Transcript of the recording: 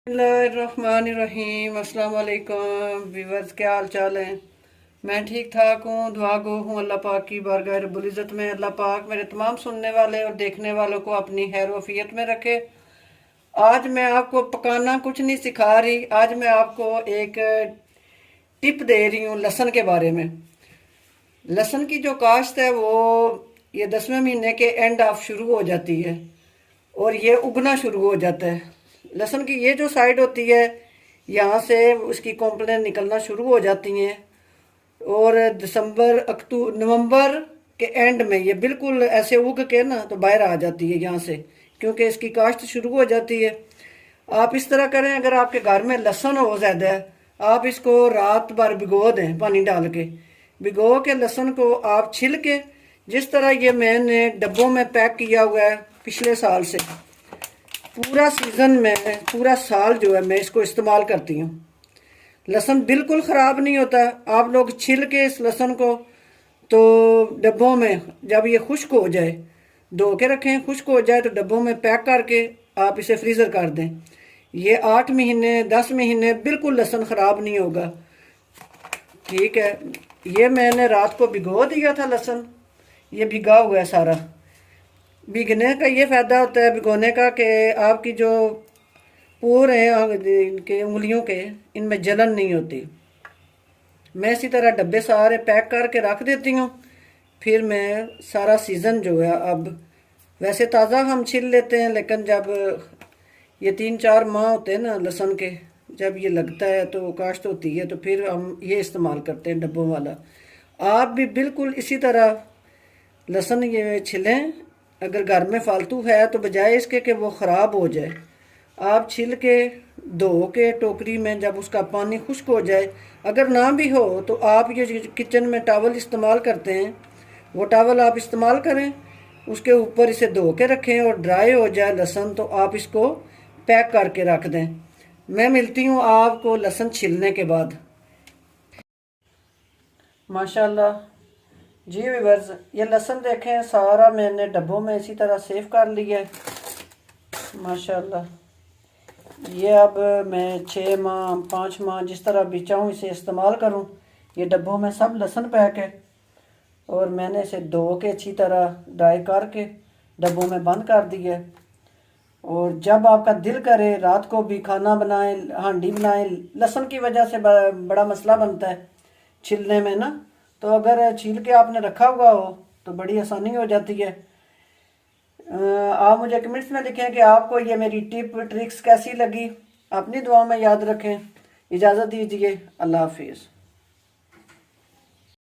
बिस्मिल्लाहिर्रहमानिर्रहीम। अस्सलाम वालेकुम व्यूअर्स, क्या हाल चाल है। मैं ठीक ठाक हूँ, दुआ गो हूँ अल्लाह पाक की बारगाह रब्बुल इज़्ज़त में। अल्लाह पाक मेरे तमाम सुनने वाले और देखने वालों को अपनी खैर वफियत में रखे। आज मैं आपको पकाना कुछ नहीं सिखा रही, आज मैं आपको एक टिप दे रही हूँ लहसुन के बारे में। लहसुन की जो काश्त है वो ये 10वें महीने के एंड ऑफ शुरू हो जाती है और ये उगना शुरू हो जाता है। लहसुन की ये जो साइड होती है, यहाँ से उसकी कॉम्प्लेन निकलना शुरू हो जाती हैं और नवंबर के एंड में ये बिल्कुल ऐसे उग के ना तो बाहर आ जाती है यहाँ से, क्योंकि इसकी काश्त शुरू हो जाती है। आप इस तरह करें, अगर आपके घर में लहसुन हो ज़्यादा है, आप इसको रात भर भिगो दें पानी डाल के। भिगो के लहसुन को आप छिल के, जिस तरह ये मैंने डब्बों में पैक किया हुआ है पिछले साल से, पूरा सीज़न में पूरा साल जो है मैं इसको इस्तेमाल करती हूँ। लहसुन बिल्कुल ख़राब नहीं होता। आप लोग छिल के इस लहसुन को तो डब्बों में, जब ये खुश्क हो जाए, धो के रखें, खुश्क हो जाए तो डब्बों में पैक करके आप इसे फ्रीज़र कर दें। ये 8 महीने 10 महीने बिल्कुल लहसुन ख़राब नहीं होगा। ठीक है, ये मैंने रात को भिगो दिया था लहसुन, ये भिगा हुआ है सारा। भिगने का ये फ़ायदा होता है भिगोने का कि आपकी जो पोर हैं के उंगलियों के, इनमें जलन नहीं होती। मैं इसी तरह डब्बे सारे पैक करके रख देती हूँ। फिर मैं सारा सीज़न जो है, अब वैसे ताज़ा हम छिल लेते हैं, लेकिन जब ये 3-4 माह होते हैं ना लहसुन के, जब ये लगता है तो काश्त होती है, तो फिर हम ये इस्तेमाल करते हैं डब्बों वाला। आप भी बिल्कुल इसी तरह लहसुन ये छिलें। अगर घर में फालतू है तो बजाय इसके कि वो ख़राब हो जाए, आप छिल के धो के टोकरी में, जब उसका पानी खुश्क हो जाए, अगर ना भी हो तो आप ये किचन में टॉवल इस्तेमाल करते हैं, वो टॉवल आप इस्तेमाल करें, उसके ऊपर इसे धो के रखें और ड्राई हो जाए लहसुन तो आप इसको पैक करके रख दें। मैं मिलती हूँ आपको लहसुन छिलने के बाद। माशाल्लाह जी व्यूअर्स, ये लहसुन देखें सारा मैंने डब्बों में इसी तरह सेव कर लिया है माशाल्लाह। ये अब मैं 6 माह 5 माह जिस तरह भी चाहूँ इसे इस्तेमाल करूँ। ये डब्बों में सब लहसुन पैक है और मैंने इसे धो के अच्छी तरह ड्राई करके डब्बों में बंद कर दिया है। और जब आपका दिल करे रात को भी खाना बनाएं, हांडी बनाएं, लहसुन की वजह से बड़ा मसला बनता है छिलने में ना, तो अगर छील के आपने रखा हुआ हो तो बड़ी आसानी हो जाती है। आप मुझे कमेंट्स में लिखें कि आपको ये मेरी टिप ट्रिक्स कैसी लगी। अपनी दुआ में याद रखें। इजाज़त दीजिए, अल्लाह हाफिज़।